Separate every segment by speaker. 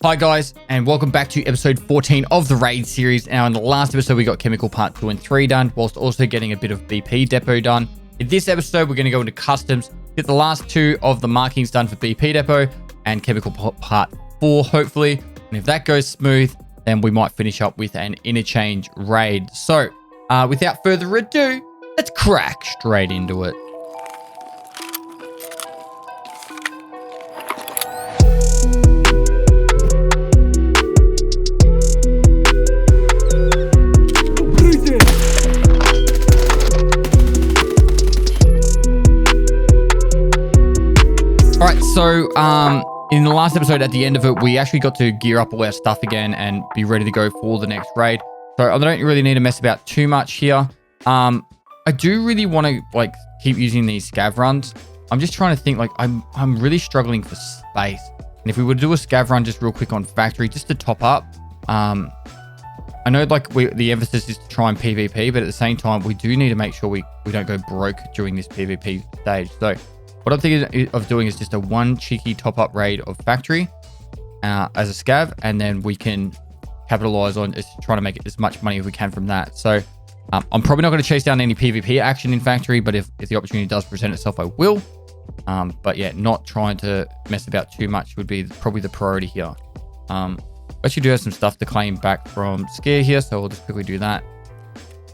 Speaker 1: Hi guys, and welcome back to episode 14 of the Raid series. Now in the last episode we got Chemical Part 2 and 3 done, whilst also getting a bit of BP Depot done. In this episode we're going to go into Customs, get the last two of the markings done for BP Depot and Chemical Part 4 hopefully. And if that goes smooth, then we might finish up with an Interchange raid. So without further ado, let's crack straight into it. Alright, so in the last episode at the end of it, we actually got to gear up all our stuff again and be ready to go for the next raid. So I don't really need to mess about too much here. I do really want to keep using these scav runs. I'm just trying to think, I'm really struggling for space. And if we were to do a scav run just real quick on factory, just to top up, I know the emphasis is to try and PvP, but at the same time, we do need to make sure we don't go broke during this PvP stage. So what I'm thinking of doing is just a one cheeky top-up raid of factory as a scav, and then we can capitalize on trying to make as much money as we can from that. So I'm probably not going to chase down any PvP action in factory, but if the opportunity does present itself, I will. But yeah, not trying to mess about too much would be probably the priority here. Actually do have some stuff to claim back from Scare here, so we'll just quickly do that.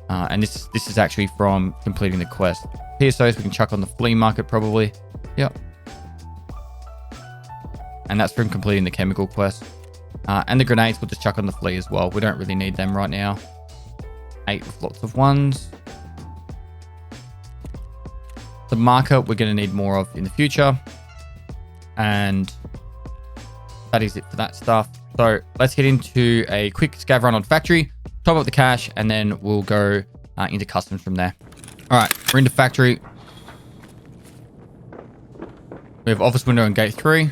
Speaker 1: And this is actually from completing the quest. PSOs we can chuck on the flea market probably. Yep. And that's from completing the chemical quest. And the grenades we'll just chuck on the flea as well. We don't really need them right now. 8 with lots of ones. The marker we're going to need more of in the future. And that is it for that stuff. So let's get into a quick scav run on factory, top up the cash, and then we'll go into customs from there. All right, we're into factory. We have office window and gate 3.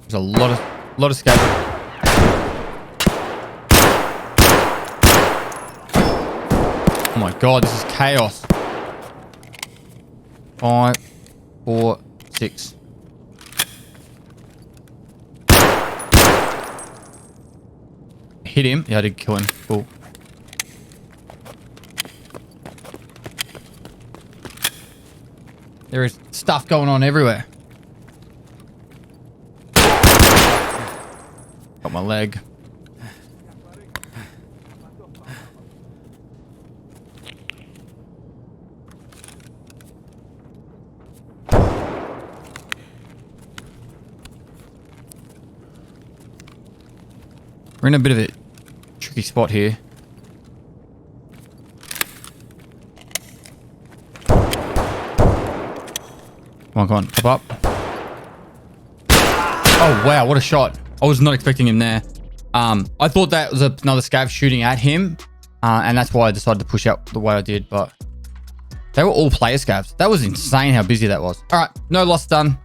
Speaker 1: There's a lot of scav. Oh my god, this is chaos. 5, 4, 6. Hit him. Yeah, I did kill him. Cool. There is stuff going on everywhere. Got my leg. We're in a bit of a tricky spot here. Come on, pop up. Oh, wow, what a shot. I was not expecting him there. I thought that was another scav shooting at him, and that's why I decided to push out the way I did, but they were all player scavs. That was insane how busy that was. All right, no loss done.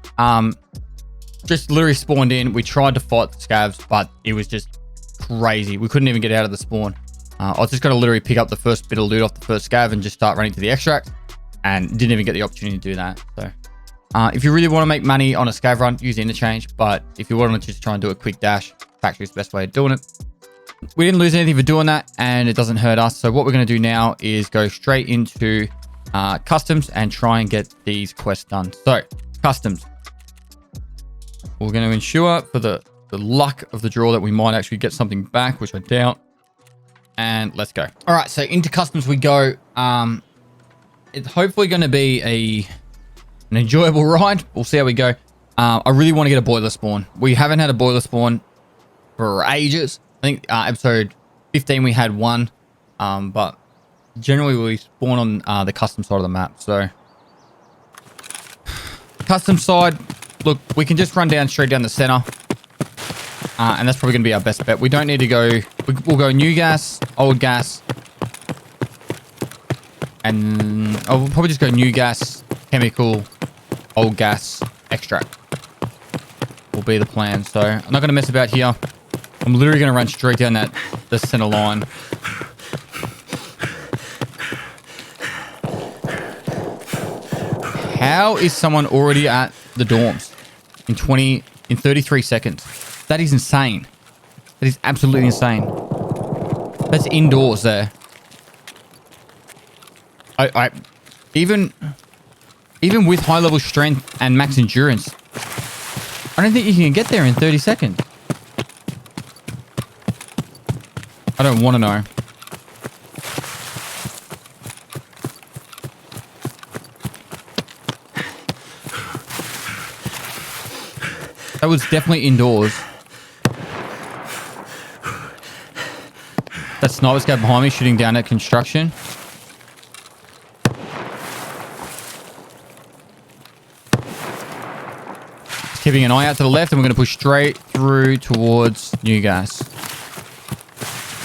Speaker 1: Just literally spawned in. We tried to fight the scavs, but it was just crazy. We couldn't even get out of the spawn. I was just going to literally pick up the first bit of loot off the first scav and just start running to the extract, and didn't even get the opportunity to do that. So if you really want to make money on a scav run, use Interchange. But if you want to just try and do a quick dash, factory is the best way of doing it. We didn't lose anything for doing that, and it doesn't hurt us. So what we're going to do now is go straight into customs and try and get these quests done. So customs. We're going to ensure for the luck of the draw that we might actually get something back, which I doubt. And let's go. All right, so into customs we go. It's hopefully going to be an enjoyable ride. We'll see how we go. I really want to get a boiler spawn. We haven't had a boiler spawn for ages. I think episode 15 we had one, but generally we spawn on the custom side of the map. So custom side, look, we can just run straight down the center. And that's probably going to be our best bet. We don't need to go... We'll go new gas, old gas. And... we'll probably just go new gas, chemical, old gas, extract. Will be the plan. So, I'm not going to mess about here. I'm literally going to run straight down the center line. How is someone already at the dorms in 33 seconds? That is insane. That is absolutely insane. That's indoors there. I even with high level strength and max endurance, I don't think you can get there in 30 seconds. I don't want to know. That was definitely indoors. That sniper scout behind me shooting down at construction. Just keeping an eye out to the left, and we're going to push straight through towards New Gas.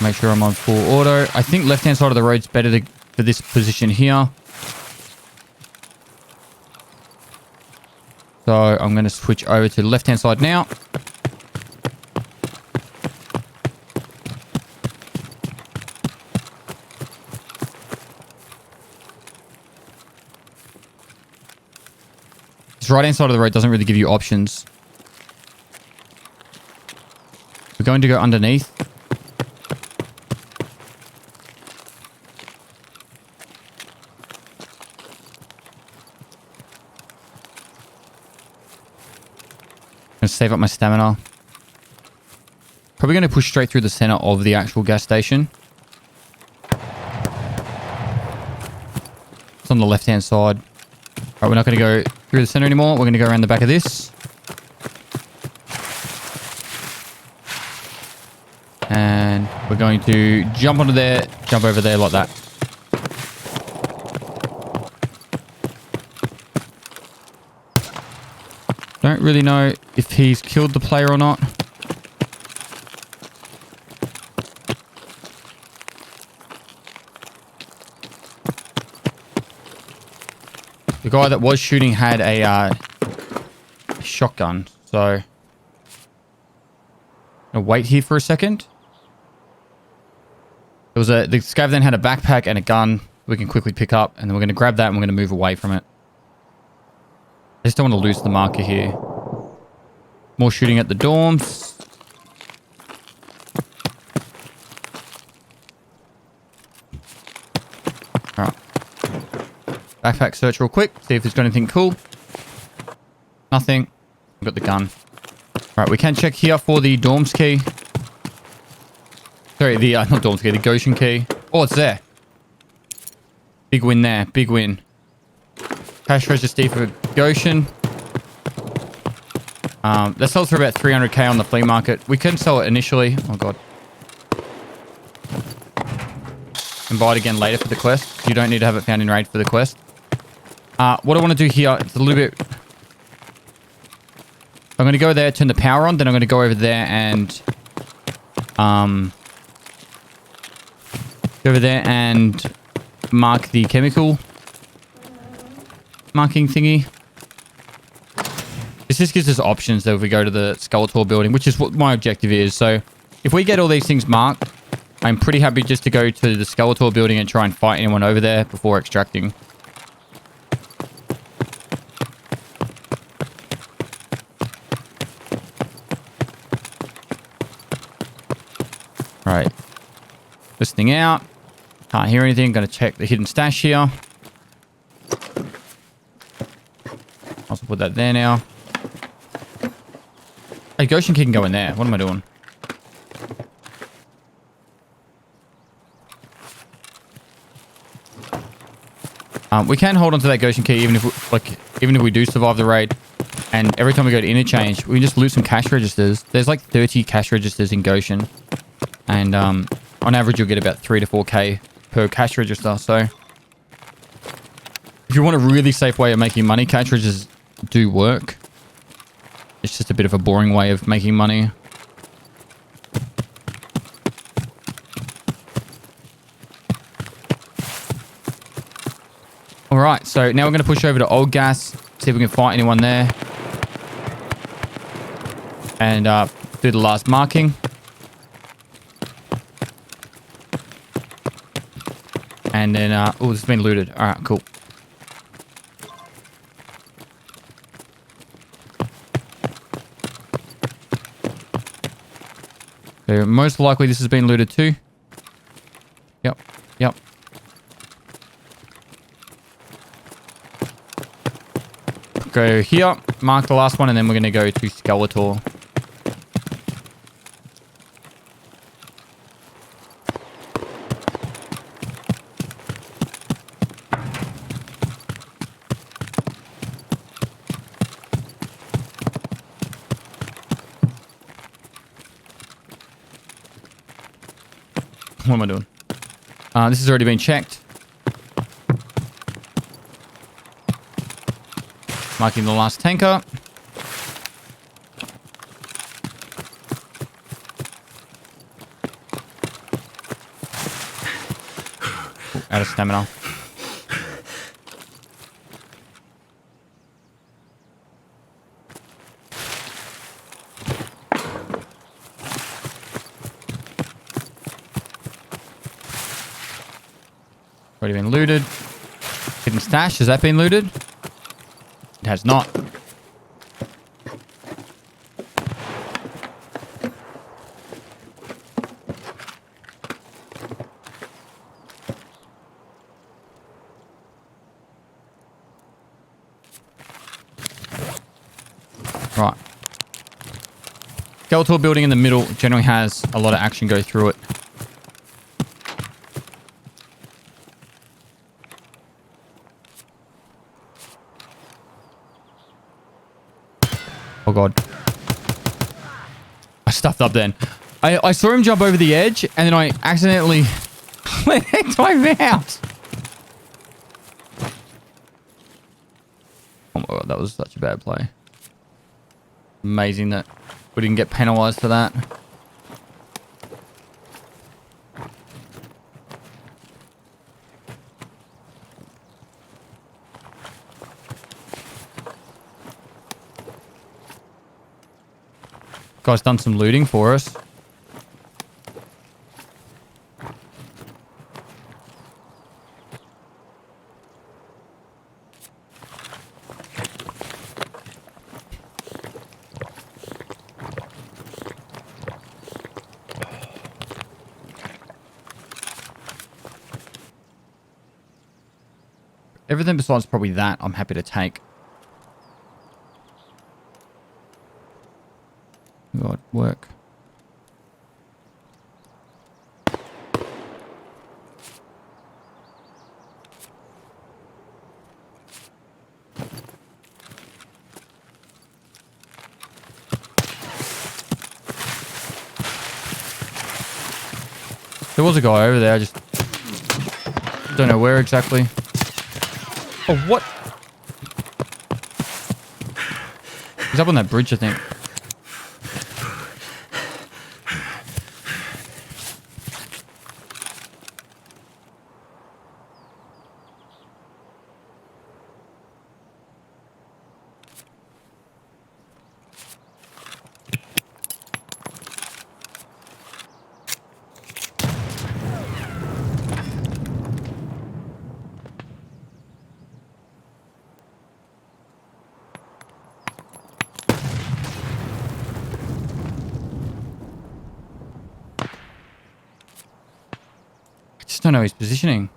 Speaker 1: Make sure I'm on full auto. I think left-hand side of the road's better for this position here. So I'm going to switch over to the left-hand side now. This right-hand side of the road doesn't really give you options. We're going to go underneath. Gonna save up my stamina. Probably going to push straight through the center of the actual gas station. It's on the left-hand side. All right, we're not going to go through the center anymore. We're going to go around the back of this. And we're going to jump onto there, jump over there like that. Don't really know if he's killed the player or not. The guy that was shooting had a shotgun, so I'm gonna wait here for a second. The scav then had a backpack and a gun we can quickly pick up, and then we're gonna grab that and we're gonna move away from it. I just don't want to lose the marker here. More shooting at the dorms. Alright. Backpack search real quick. See if there's got anything cool. Nothing. We've got the gun. Alright, we can check here for the dorms key. Sorry, the, not dorms key, the Goshen key. Oh, it's there. Big win there. Big win. Cash register for Goshen. That sells for about 300k on the flea market. We can sell it initially. Oh god. And buy it again later for the quest. You don't need to have it found in raid for the quest. What I want to do here, it's a little bit... I'm going to go there, turn the power on, then I'm going to go over there and... go over there and mark the chemical marking thingy. This just gives us options though if we go to the Skeletor building, which is what my objective is. So if we get all these things marked, I'm pretty happy just to go to the Skeletor building and try and fight anyone over there before extracting. Alright. This thing out. Can't hear anything. Gonna check the hidden stash here. I'll put that there now. Hey, Goshen key can go in there. What am I doing? We can hold on to that Goshen key even if we do survive the raid. And every time we go to Interchange, we can just loot some cash registers. There's like 30 cash registers in Goshen. And on average, you'll get about 3 to 4k per cash register. So if you want a really safe way of making money, cash registers do work. It's just a bit of a boring way of making money. Alright, so now we're going to push over to Old Gas, see if we can fight anyone there. And do the last marking. And then, oh, this has been looted. Alright, cool. So most likely this has been looted too. Yep. Yep. Go here, mark the last one, and then we're going to go to Skeletor. What am I doing? This has already been checked. Marking the last tanker. Ooh, out of stamina. Already been looted. Hidden stash, has that been looted? It has not. Right. Skeletor building in the middle generally has a lot of action go through it. Oh god. I stuffed up then. I saw him jump over the edge and then I accidentally clicked my mouse. Oh my god, that was such a bad play. Amazing that we didn't get penalized for that. Guy's done some looting for us. Everything besides probably that, I'm happy to take. God, work. There was a guy over there, I just don't know where exactly. Oh, what? He's up on that bridge, I think. I don't know his positioning.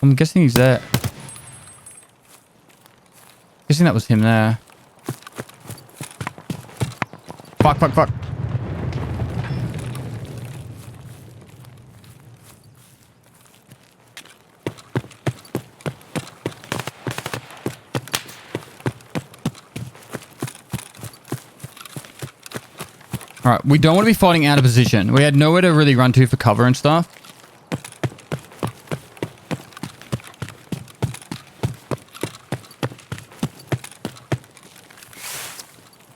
Speaker 1: I'm guessing he's there. Guessing that was him there. Fuck, fuck, fuck. Alright, we don't want to be fighting out of position. We had nowhere to really run to for cover and stuff.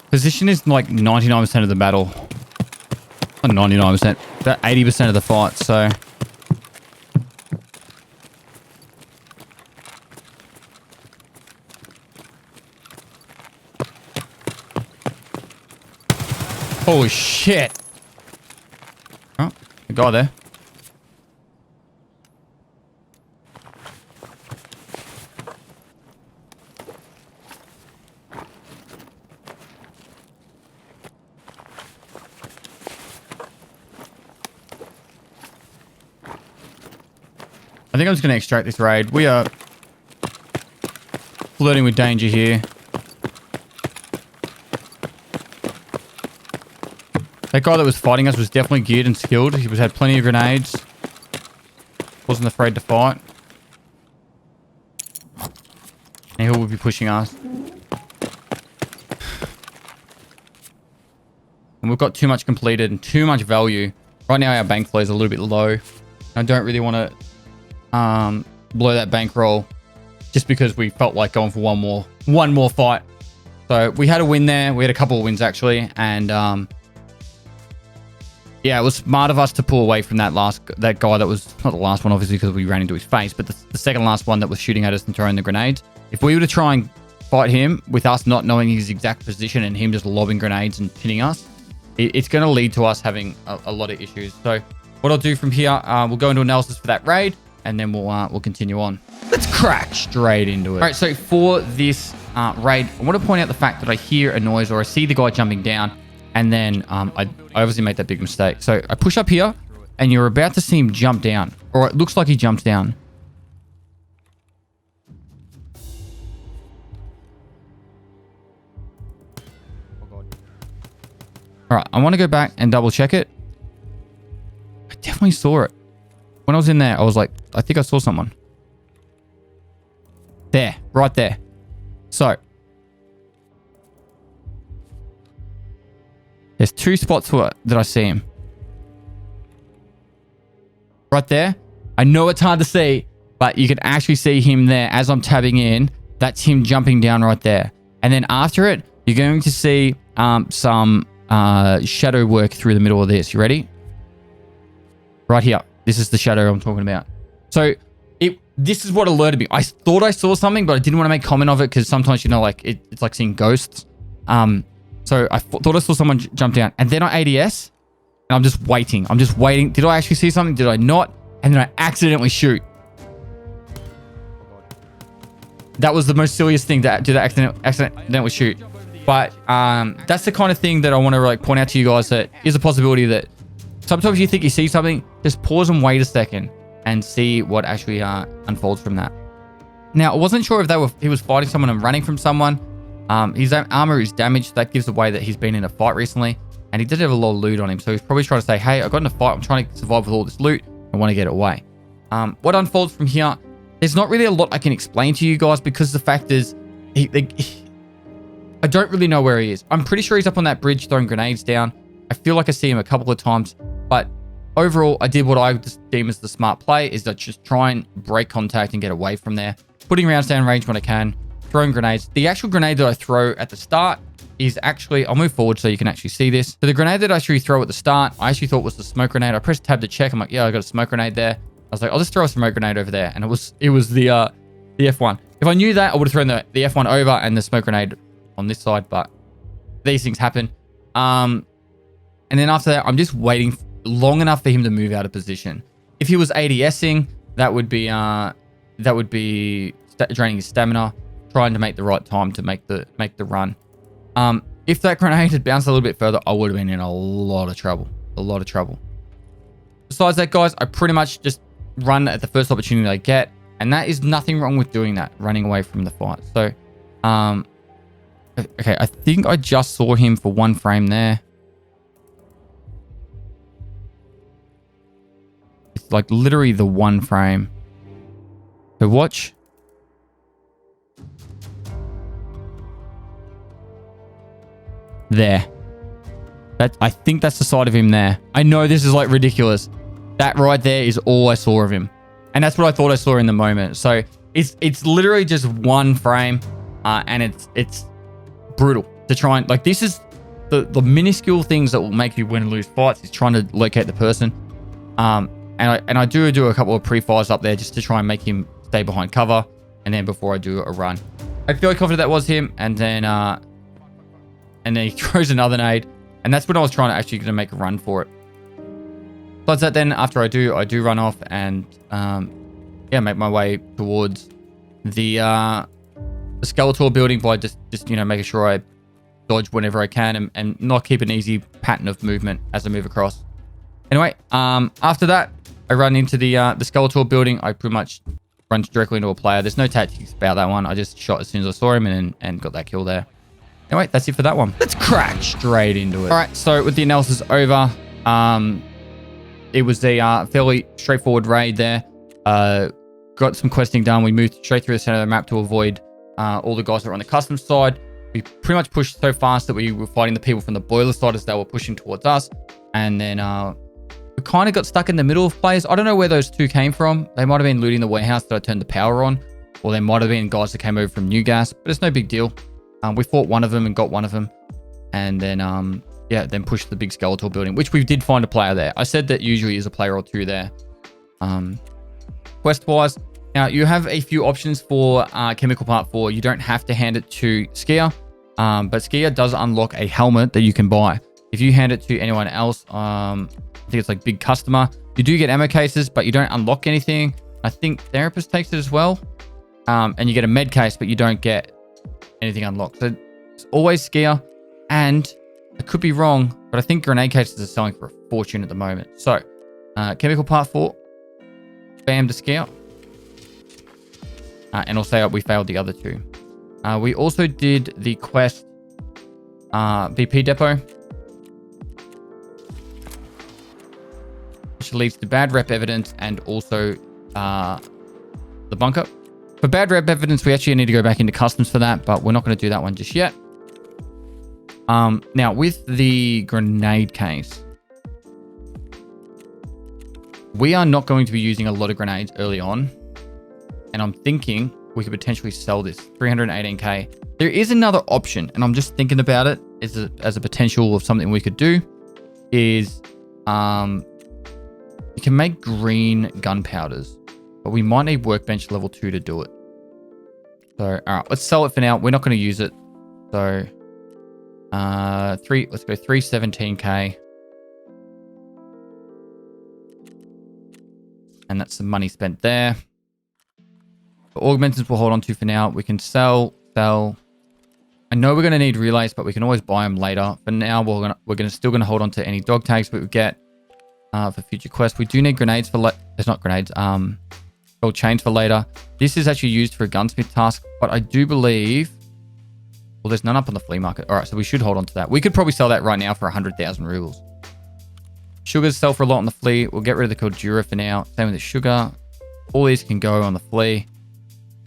Speaker 1: Position is like 99% of the battle. Not 99%, about 80% of the fight, so... Holy shit. Oh, guy there. I think I'm just going to extract this raid. We are flirting with danger here. That guy that was fighting us was definitely geared and skilled. He had plenty of grenades. Wasn't afraid to fight. And he will be pushing us. And we've got too much completed and too much value. Right now our bank flow is a little bit low. I don't really want to blow that bankroll just because we felt like going for one more fight. So we had a win there. We had a couple of wins actually, and yeah, it was smart of us to pull away from that guy that was not the last one, obviously, because we ran into his face, but the second last one that was shooting at us and throwing the grenades. If we were to try and fight him with us not knowing his exact position and him just lobbing grenades and hitting us, it's going to lead to us having a lot of issues. So what I'll do from here, we'll go into analysis for that raid, and then we'll continue on. Let's crack straight into it. All right, so for this raid, I want to point out the fact that I hear a noise or I see the guy jumping down, and then I obviously made that big mistake. So I push up here, and you're about to see him jump down, or it looks like he jumps down. All right, I want to go back and double check it. I definitely saw it. When I was in there, I was like, I think I saw someone. There, right there. So, there's two spots that I see him. Right there. I know it's hard to see, but you can actually see him there as I'm tabbing in. That's him jumping down right there. And then after it, you're going to see some shadow work through the middle of this. You ready? Right here. This is the shadow I'm talking about. So this is what alerted me. I thought I saw something, but I didn't want to make comment of it because sometimes, you know, like it's like seeing ghosts. So I thought I saw someone jump down, and then I ADS, and I'm just waiting. Did I actually see something? Did I not? And then I accidentally shoot. That was the most silliest thing to do, that accidentally shoot. But that's the kind of thing that I want to like point out to you guys, that is a possibility that sometimes you think you see something, just pause and wait a second and see what actually unfolds from that. Now, I wasn't sure if he was fighting someone and running from someone. His armor is damaged. That gives away that he's been in a fight recently, and he did have a lot of loot on him. So he's probably trying to say, hey, I got in a fight. I'm trying to survive with all this loot. I want to get away. What unfolds from here, there's not really a lot I can explain to you guys, because the fact is, I don't really know where he is. I'm pretty sure he's up on that bridge throwing grenades down. I feel like I see him a couple of times, but overall, I did what I deem as the smart play, is that just try and break contact and get away from there. Putting rounds down range when I can, throwing grenades. The actual grenade that I throw at the start is actually, I'll move forward so you can actually see this. So the grenade that I actually throw at the start, I actually thought was the smoke grenade. I pressed tab to check. I'm like, yeah, I got a smoke grenade there. I was like, I'll just throw a smoke grenade over there. And it was the F1. If I knew that, I would have thrown the F1 over and the smoke grenade on this side, but these things happen. And then after that, I'm just waiting long enough for him to move out of position. If he was ADSing, that would be draining his stamina, trying to make the right time to make the run. If that grenade had bounced a little bit further, I would have been in a lot of trouble. Besides that, guys, I pretty much just run at the first opportunity I get, and that is nothing wrong with doing that, running away from the fight. So, okay, I think I just saw him for one frame there. It's like literally the one frame. So watch. There. I think that's the side of him there. I know this is like ridiculous. That right there is all I saw of him. And that's what I thought I saw in the moment. So it's literally just one frame, and it's brutal to try and, like, this is the minuscule things that will make you win and lose fights, is trying to locate the person. And I do a couple of pre-fires up there just to try and make him stay behind cover, and then before I do a run. I feel confident that was him, and then he throws another nade, and that's when I was trying to actually make a run for it. Besides that, then after I do run off and yeah, make my way towards the Skeletor building by just making sure I dodge whenever I can and not keep an easy pattern of movement as I move across. Anyway, after that, I run into the Skeletor building. I pretty much run directly into a player. There's no tactics about that one. I just shot as soon as I saw him and got that kill there. Anyway, that's it for that one. Let's crack straight into it. All right, so with the analysis over, it was a fairly straightforward raid there. Got some questing done. We moved straight through the center of the map to avoid all the guys that were on the custom side. We pretty much pushed so fast that we were fighting the people from the boiler side as they were pushing towards us. And then we kind of got stuck in the middle of players. I don't know where those two came from. They might have been looting the warehouse that I turned the power on. Or they might have been guys that came over from New Gas. But it's no big deal. We fought one of them and got one of them. And then, yeah, then pushed the big Skeletor building, which we did find a player there. I said that usually is a player or two there. Quest-wise, now you have a few options for Chemical Part 4. You don't have to hand it to Skier. But Skier does unlock a helmet that you can buy. If you hand it to anyone else, I think it's like Big Customer, you do get ammo cases, but you don't unlock anything. I think Therapist takes it as well. And you get a med case, but you don't get anything unlocked. So it's always Skier. And I could be wrong, but I think grenade cases are selling for a fortune at the moment. So, Chemical Part 4, bam to Skier. And I'll say we failed the other two. We also did the quest BP Depot, which leads to bad rep evidence and also the bunker. For bad rep evidence, we actually need to go back into customs for that, but we're not going to do that one just yet. Now, with the grenade case, we are not going to be using a lot of grenades early on. And I'm thinking we could potentially sell this 318k. There is another option, and I'm just thinking about it as a potential of something we could do. Is you can make green gunpowders, but we might need workbench level 2 to do it. So, all right, let's sell it for now. We're not going to use it. So, let's go 317k. And that's some money spent there. But augmentants we'll hold on to for now. We can sell. I know we're going to need relays, but we can always buy them later. For now, we're still going to hold on to any dog tags we would get for future quests. We do need grenades for there's not grenades. Gold chains for later. This is actually used for a gunsmith task, but I do believe, well, there's none up on the flea market. All right, so we should hold on to that. We could probably sell that right now for 100,000 rubles. Sugars sell for a lot on the flea. We'll get rid of the Cordura for now. Same with the sugar. All these can go on the flea.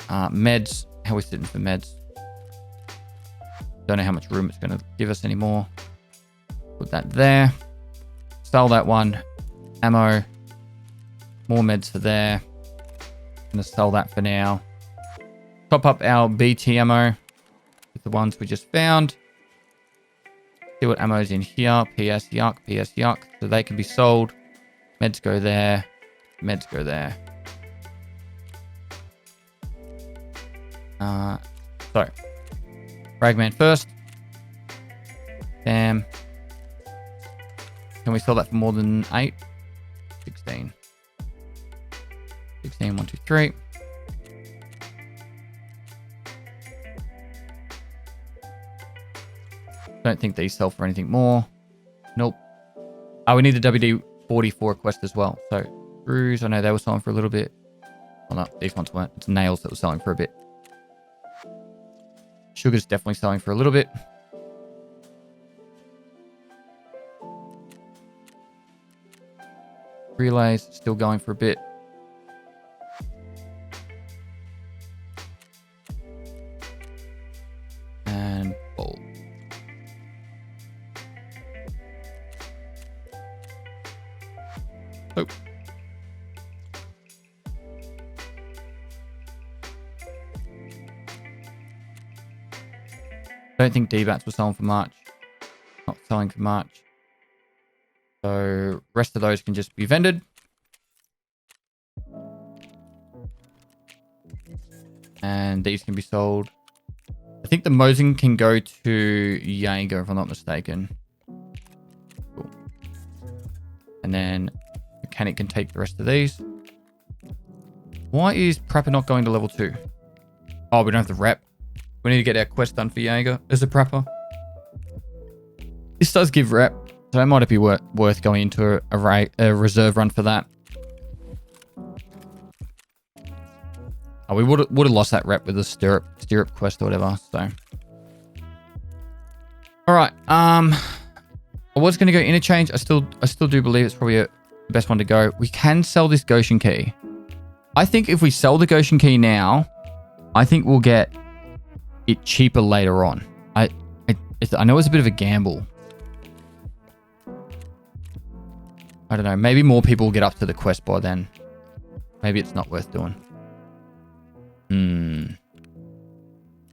Speaker 1: Meds. How are we sitting for meds? Don't know how much room it's going to give us anymore. Put that there. Sell that one. Ammo. More meds for there. Going to sell that for now. Top up our BT ammo with the ones we just found. See what ammo is in here. PS yuck, PS yuck. So they can be sold. Meds go there. Meds go there. So, Fragman first. Damn. Can we sell that for more than 8? 16. 16, 1, 2, 3. Don't think these sell for anything more. Nope. Oh, we need the WD-44 quest as well. So, screws, I know they were selling for a little bit. Well, no, these ones weren't. It's nails that were selling for a bit. Sugar's definitely selling for a little bit. Relays still going for a bit. And bolt. Oh. Don't think D-Bats were selling for much. Not selling for much. So rest of those can just be vended. And these can be sold. I think the Mosin can go to Jaeger if I'm not mistaken. Cool. And then mechanic can take the rest of these. Why is Prepper not going to level 2? Oh, we don't have the rep. We need to get our quest done for Jaeger as a Prepper. This does give rep, so it might be worth going into a reserve run for that. Oh, we would have lost that rep with the stirrup quest or whatever, so. Alright, I was going to go Interchange. I still do believe it's probably the best one to go. We can sell this Goshen key. I think if we sell the Goshen key now, I think we'll get it cheaper later on. I know it's a bit of a gamble. I don't know. Maybe more people will get up to the quest by then. Maybe it's not worth doing.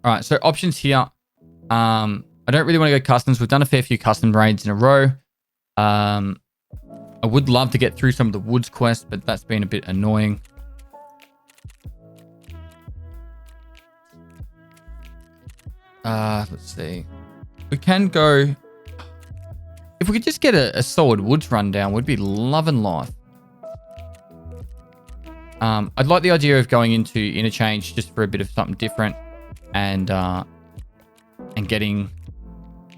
Speaker 1: Alright, so options here. I don't really want to go customs. We've done a fair few custom raids in a row. I would love to get through some of the woods quests, but that's been a bit annoying. Let's see. We can go... If we could just get a solid woods rundown, we'd be loving life. I'd like the idea of going into Interchange just for a bit of something different, and getting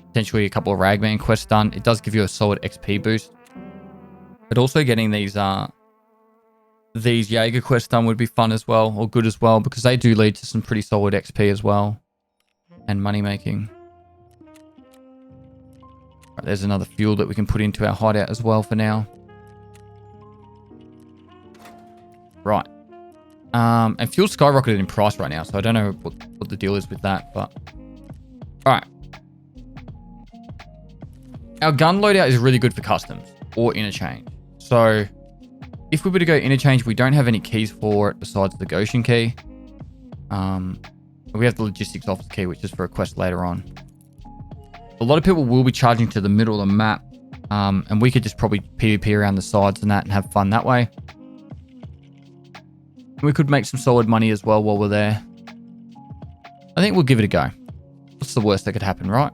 Speaker 1: potentially a couple of Ragman quests done. It does give you a solid XP boost, but also getting these Jaeger quests done would be fun as well, or good as well, because they do lead to some pretty solid XP as well, and money making. Right, there's another fuel that we can put into our hideout as well for now. Right. And fuel skyrocketed in price right now, so I don't know what the deal is with that, but... Alright. Our gun loadout is really good for customs or Interchange. So, if we were to go Interchange, we don't have any keys for it besides the Goshen key. We have the logistics officer key, which is for a quest later on. A lot of people will be charging to the middle of the map, and we could just probably PvP around the sides and that and have fun that way. We could make some solid money as well while we're there. I think we'll give it a go. What's the worst that could happen, right?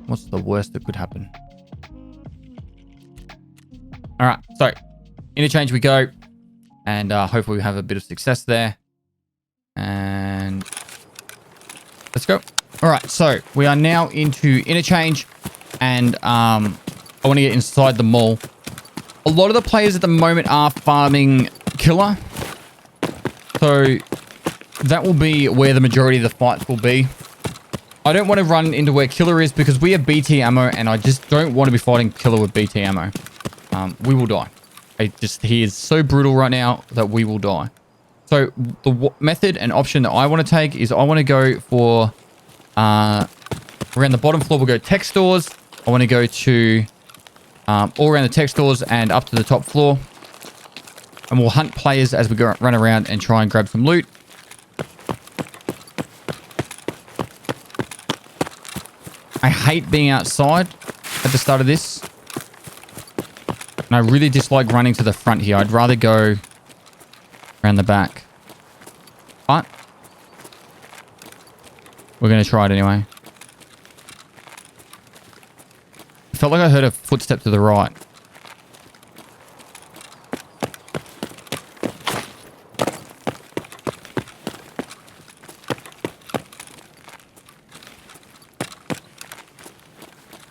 Speaker 1: What's the worst that could happen? All right, so Interchange we go, and hopefully we have a bit of success there. And let's go. All right, so we are now into Interchange, and I want to get inside the mall. A lot of the players at the moment are farming Killa, so that will be where the majority of the fights will be. I don't want to run into where Killa is because we have BT ammo, and I just don't want to be fighting Killa with BT ammo. We will die. He is so brutal right now that we will die. So the method and option that I want to take is I want to go for around the bottom floor. We'll go tech stores. I want to go to all around the tech stores and up to the top floor. And we'll hunt players as we go run around and try and grab some loot. I hate being outside at the start of this. And I really dislike running to the front here. I'd rather go around the back. But we're going to try it anyway. I felt like I heard a footstep to the right.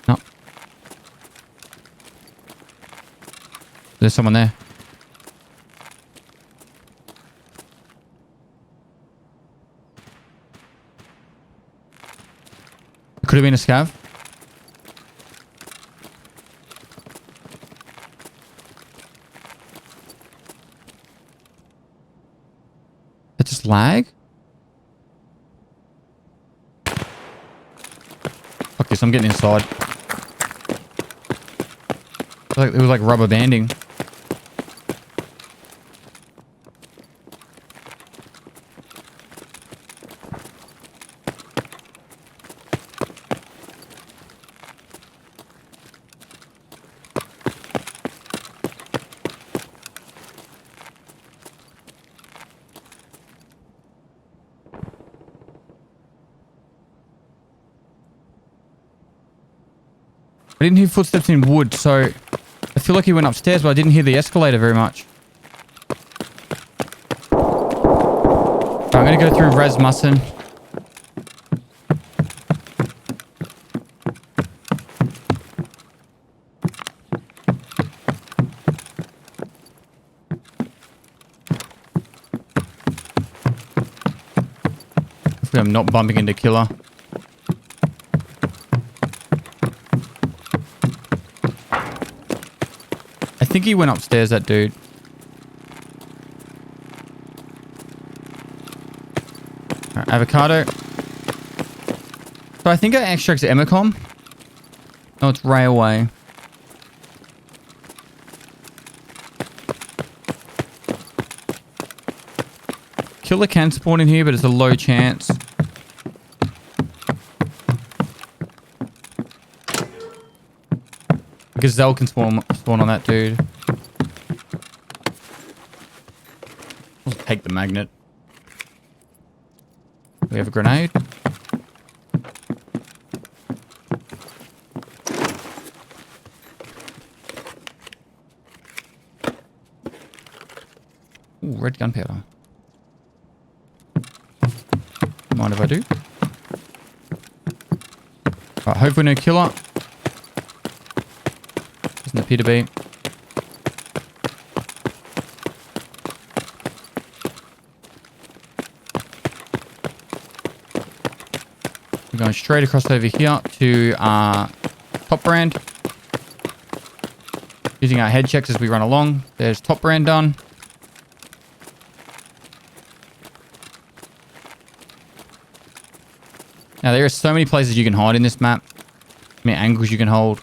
Speaker 1: No. There's someone there. It could have been a scav. That just lag? Fuck this, I'm getting inside. It was like rubber banding. I didn't hear footsteps in wood, so I feel like he went upstairs, but I didn't hear the escalator very much. Right, I'm going to go through Rasmussen. Hopefully I'm not bumping into Killa. I think he went upstairs, that dude. Right, avocado. So I think I extracted Emacom. No, it's railway. Killa can spawn in here, but it's a low chance. Gazelle can spawn on that dude. Let's take the magnet. We have a grenade. Ooh, red gunpowder. Mind if I do? Right, hopefully no Killa. Doesn't appear to be. We're going straight across over here to Top Brand. Using our head checks as we run along. There's Top Brand done. Now there are so many places you can hide in this map. How many angles you can hold.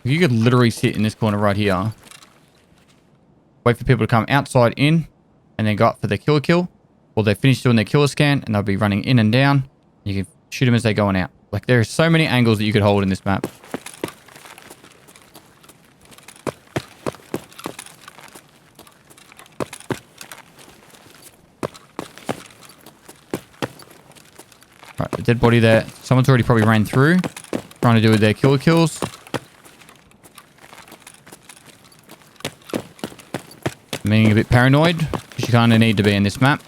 Speaker 1: You could literally sit in this corner right here. Wait for people to come outside in. And then go up for their killer kill. Or they finish doing their killer scan. And they'll be running in and down. You can shoot them as they're going out. Like there are so many angles that you could hold in this map. Right, the dead body there. Someone's already probably ran through. Trying to do their killer kills. I'm being a bit paranoid. Because you kind of need to be in this map.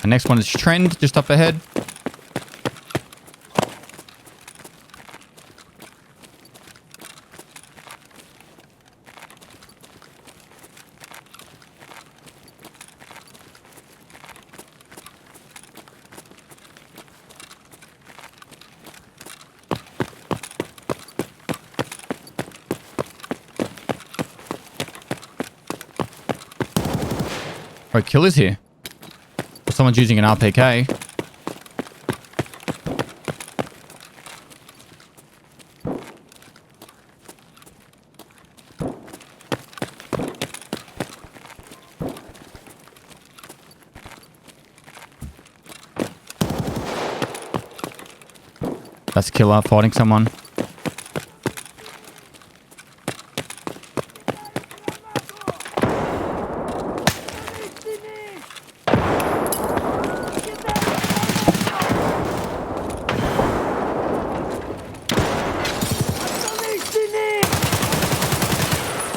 Speaker 1: The next one is Trend, just up ahead. Oh, Killa's here. Someone's using an RPK. That's Killa fighting someone.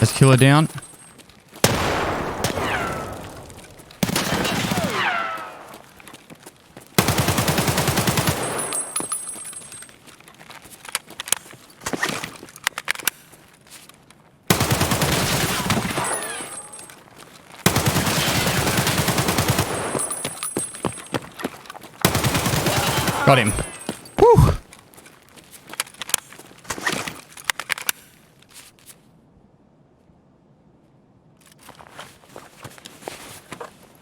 Speaker 1: Let's kill her down. Got him. Whew.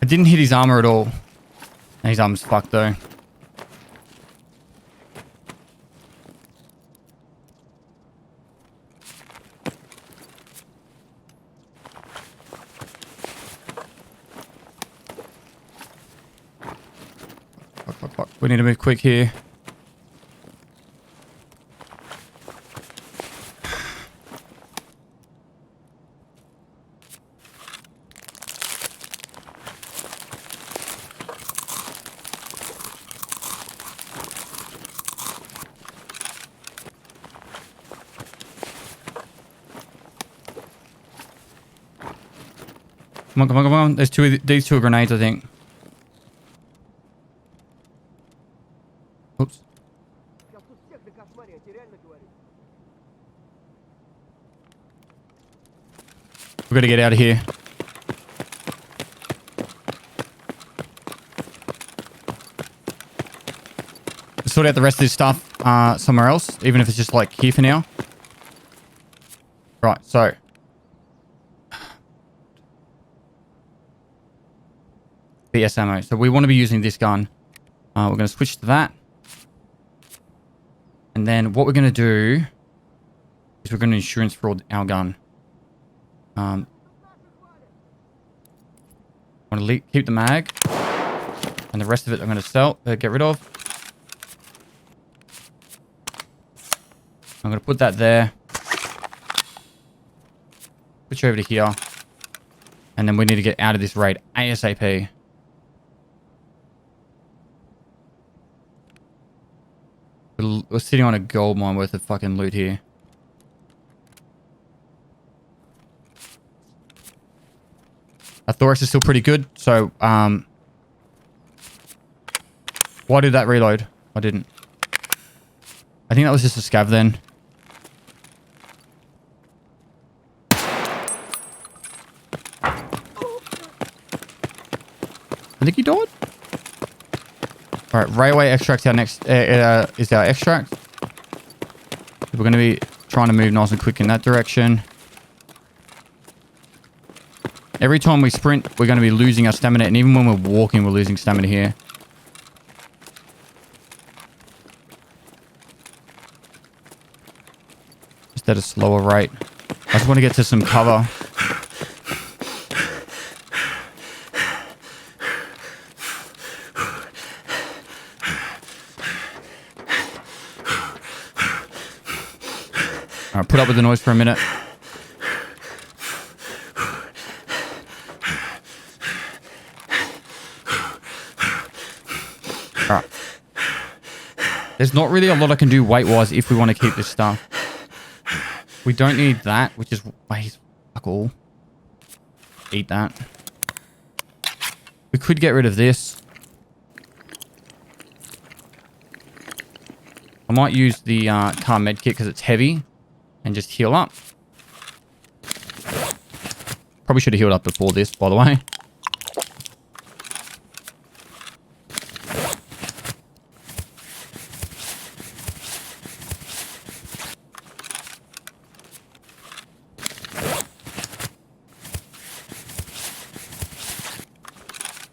Speaker 1: I didn't hit his armor at all. His armor's fucked though. Fuck. We need to move quick here. Come on, come on, come on. There's these two are grenades, I think. Oops. We've got to get out of here. Sort out the rest of this stuff somewhere else, even if it's just like here for now. Right, so. BS ammo. So we want to be using this gun. We're going to switch to that. And then what we're going to do is we're going to insurance fraud our gun. I want to keep the mag. And the rest of it I'm going to get rid of. I'm going to put that there. Switch over to here. And then we need to get out of this raid ASAP. We're sitting on a gold mine worth of fucking loot here. Our thorax is still pretty good, so why did that reload? I didn't. I think that was just a scav then. I think he died. All right, railway extract's our next. Is our extract. We're going to be trying to move nice and quick in that direction. Every time we sprint, we're going to be losing our stamina, and even when we're walking, we're losing stamina here. Just at a slower rate. I just want to get to some cover. Alright, put up with the noise for a minute. Alright. There's not really a lot I can do weight-wise if we want to keep this stuff. We don't need that, which is weight. Fuck all. Eat that. We could get rid of this. I might use the car med kit because it's heavy. And just heal up. Probably should have healed up before this, by the way. And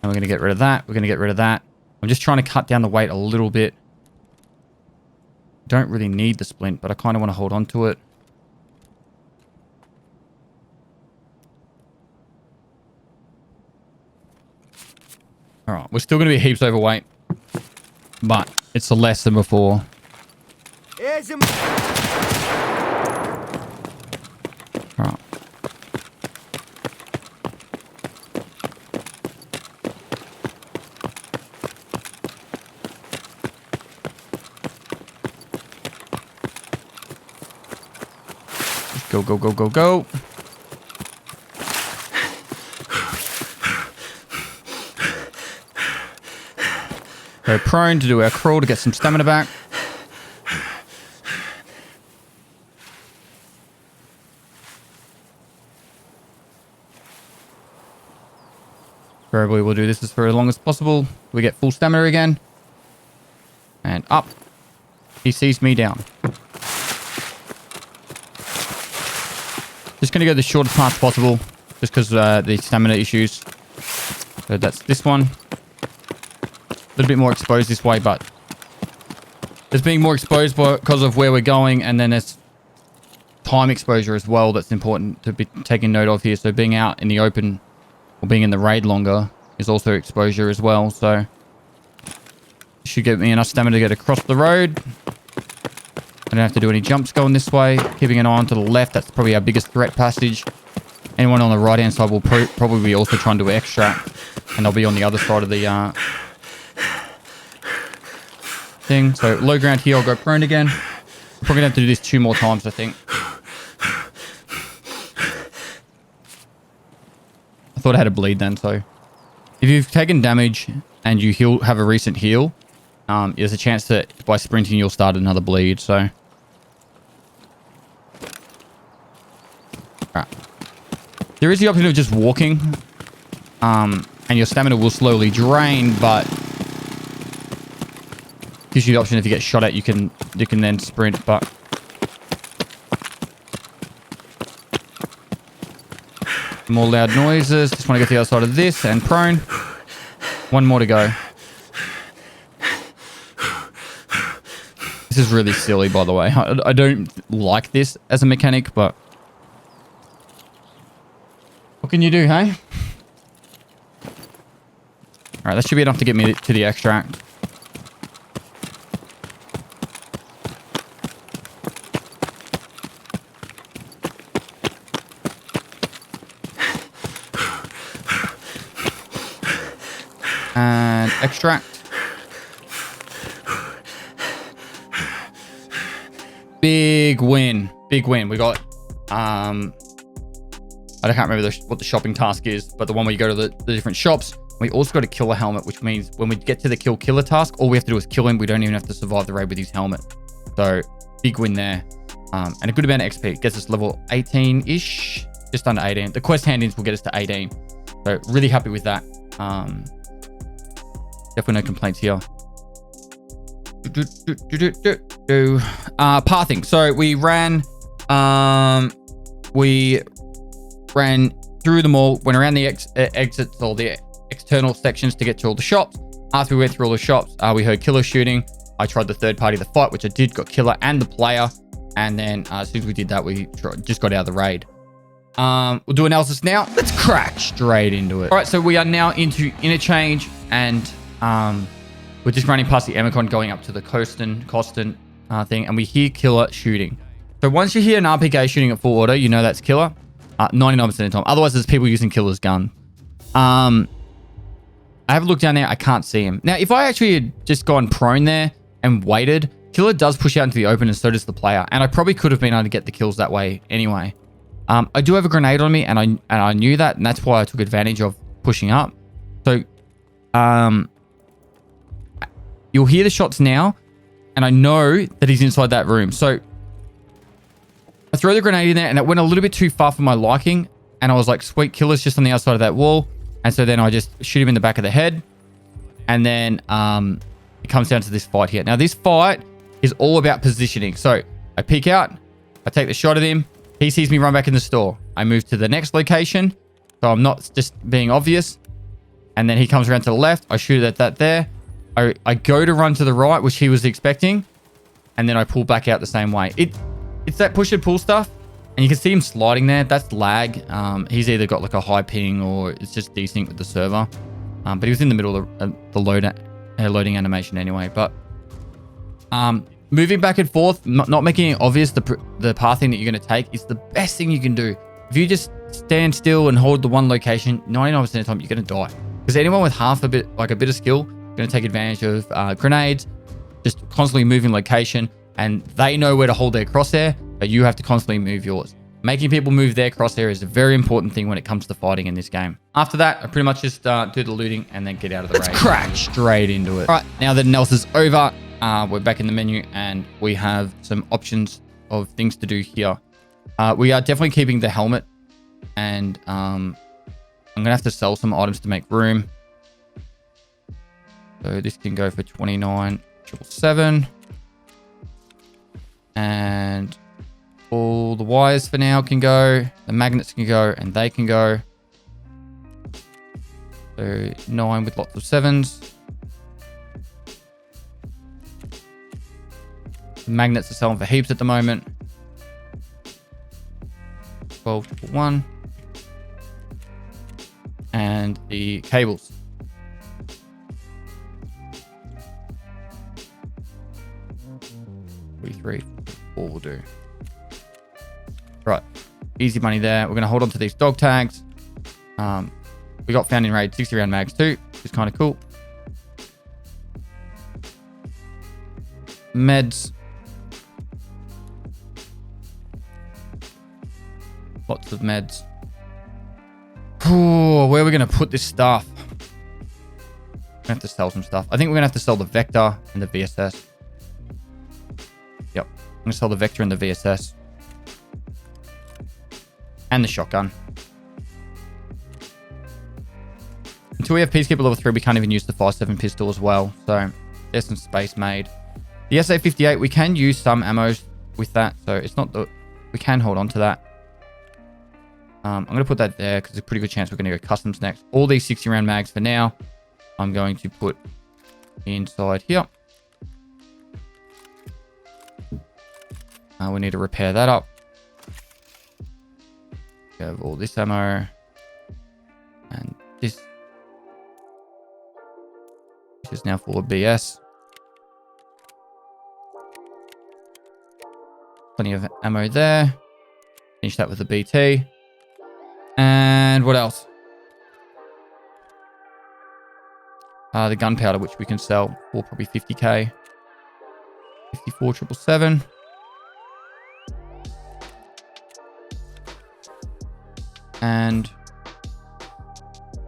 Speaker 1: we're going to get rid of that. We're going to get rid of that. I'm just trying to cut down the weight a little bit. Don't really need the splint, but I kind of want to hold on to it. Alright, we're still going to be heaps overweight. But it's less than before. Alright. Go, go, go, go, go. Go prone to do our crawl to get some stamina back. Probably we'll do this for as long as possible. We get full stamina again. And up. He sees me down. Just going to go the shortest path possible. Just because the stamina issues. So that's this one. A little bit more exposed this way, but there's being more exposed because of where we're going, and then there's time exposure as well that's important to be taking note of here. So being out in the open or being in the raid longer is also exposure as well. So it should give me enough stamina to get across the road. I don't have to do any jumps going this way. Keeping an eye on to the left, that's probably our biggest threat passage. Anyone on the right hand side will probably be also trying to extract, and they'll be on the other side of the thing. So low ground here, I'll go prone again. We're probably gonna have to do this 2 more times, I think. I thought I had a bleed then. So if you've taken damage and you have a recent heal, there's a chance that by sprinting you'll start another bleed. So, right. There is the option of just walking, and your stamina will slowly drain, but gives you the option if you get shot at, you can then sprint. But more loud noises. Just want to get to the other side of this and prone. One more to go. This is really silly, by the way. I don't like this as a mechanic, but what can you do, hey? All right, that should be enough to get me to the extract. And extract. Big win. Big win. We got, I can't remember what the shopping task is, but the one where you go to the different shops. We also got a Killa helmet, which means when we get to the kill Killa task, all we have to do is kill him. We don't even have to survive the raid with his helmet. So big win there. And a good amount of XP. It gets us level 18-ish, just under 18. The quest hand-ins will get us to 18. So really happy with that. Definitely no complaints here. Pathing. So we ran through the mall, went around the exits or the external sections to get to all the shops. After we went through all the shops, we heard Killa shooting. I tried the third party to fight, which I did, got Killa and the player. And then as soon as we did that, we just got out of the raid. We'll do analysis now. Let's crack straight into it. All right, so we are now into Interchange, and we're just running past the Emicon, going up to the Costin thing, and we hear Killa shooting. So once you hear an RPK shooting at full auto, you know that's Killa. 99% of the time. Otherwise, there's people using Killa's gun. I have a look down there. I can't see him. Now, if I actually had just gone prone there and waited, Killa does push out into the open, and so does the player. And I probably could have been able to get the kills that way anyway. I do have a grenade on me, and I knew that, and that's why I took advantage of pushing up. So, you'll hear the shots now, and I know that he's inside that room. So I throw the grenade in there, and it went a little bit too far for my liking. And I was like, sweet, Killa's just on the outside of that wall. And so then I just shoot him in the back of the head. And then it comes down to this fight here. Now, this fight is all about positioning. So I peek out. I take the shot at him. He sees me run back in the store. I move to the next location, so I'm not just being obvious. And then he comes around to the left. I shoot at that there. I go to run to the right, which he was expecting. And then I pull back out the same way. It's that push and pull stuff. And you can see him sliding there. That's lag. He's either got like a high ping or it's just desync with the server. But he was in the middle of the loading animation anyway. But moving back and forth, not making it obvious the pathing that you're going to take is the best thing you can do. If you just stand still and hold the one location, 99% of the time you're going to die. Because anyone with a bit of skill is going to take advantage of grenades, just constantly moving location, and they know where to hold their crosshair, but you have to constantly move yours. Making people move their crosshair is a very important thing when it comes to fighting in this game. After that, I pretty much just do the looting and then get out of the raid. Let's crack straight into it. All right, now that analysis is over, we're back in the menu and we have some options of things to do here. We are definitely keeping the helmet, and I'm going to have to sell some items to make room. So this can go for 29,777. And all the wires for now can go. The magnets can go, and they can go. So 9 with lots of 7s. The magnets are selling for heaps at the moment. 12 for 1. And the cables. 3, 4 will do. Right. Easy money there. We're going to hold on to these dog tags. We got found in raid 60 round mags too, which is kind of cool. Meds. Lots of meds. Ooh, where are we going to put this stuff? We have to sell some stuff. I think we're going to have to sell the Vector and the VSS. Yep. I'm going to sell the Vector and the VSS. And the shotgun. Until we have Peacekeeper level 3, we can't even use the 5.7 pistol as well. So there's some space made. The SA-58, we can use some ammos with that. So it's not the... We can hold on to that. I'm going to put that there because there's a pretty good chance we're going to go customs next. All these 60 round mags for now, I'm going to put inside here. We need to repair that up. We have all this ammo. And this. This is now full of BS. Plenty of ammo there. Finish that with the BT. And what else? The gunpowder, which we can sell for probably 50k. 54,777. And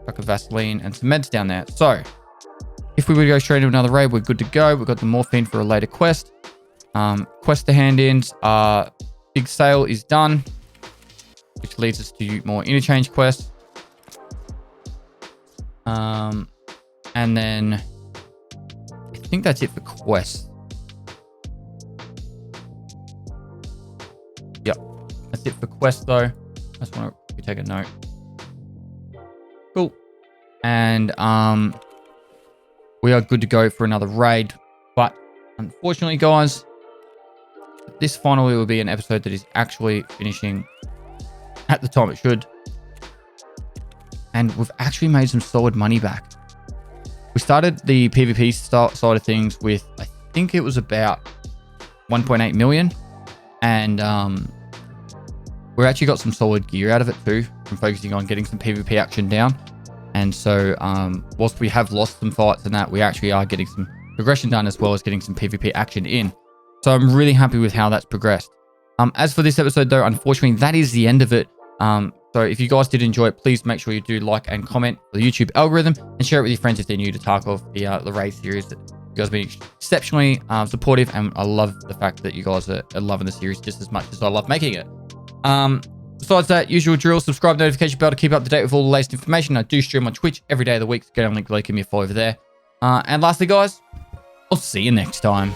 Speaker 1: a of Vaseline and some meds down there. So if we were to go straight into another raid, we're good to go. We've got the morphine for a later quest. Quest to hand-ins. Big sale is done, which leads us to more interchange quests. And then I think that's it for quests. Yep, that's it for quests though. I just want to take a note. Cool. And we are good to go for another raid. But unfortunately, guys, this finally will be an episode that is actually finishing at the time it should. And we've actually made some solid money back. We started the PvP side of things with, I think it was about 1.8 million. And we actually got some solid gear out of it too, from focusing on getting some PvP action down. And so whilst we have lost some fights and that, we actually are getting some progression done as well as getting some PvP action in. So I'm really happy with how that's progressed. As for this episode though, unfortunately, that is the end of it. So if you guys did enjoy it, please make sure you do like and comment for the YouTube algorithm and share it with your friends if they're new to Tarkov, the raid series. You guys have been exceptionally supportive, and I love the fact that you guys are loving the series just as much as I love making it. Besides that, usual drill, subscribe, notification bell to keep up to date with all the latest information. I do stream on Twitch every day of the week, so go down the link below, give me a follow over there. And lastly, guys, I'll see you next time.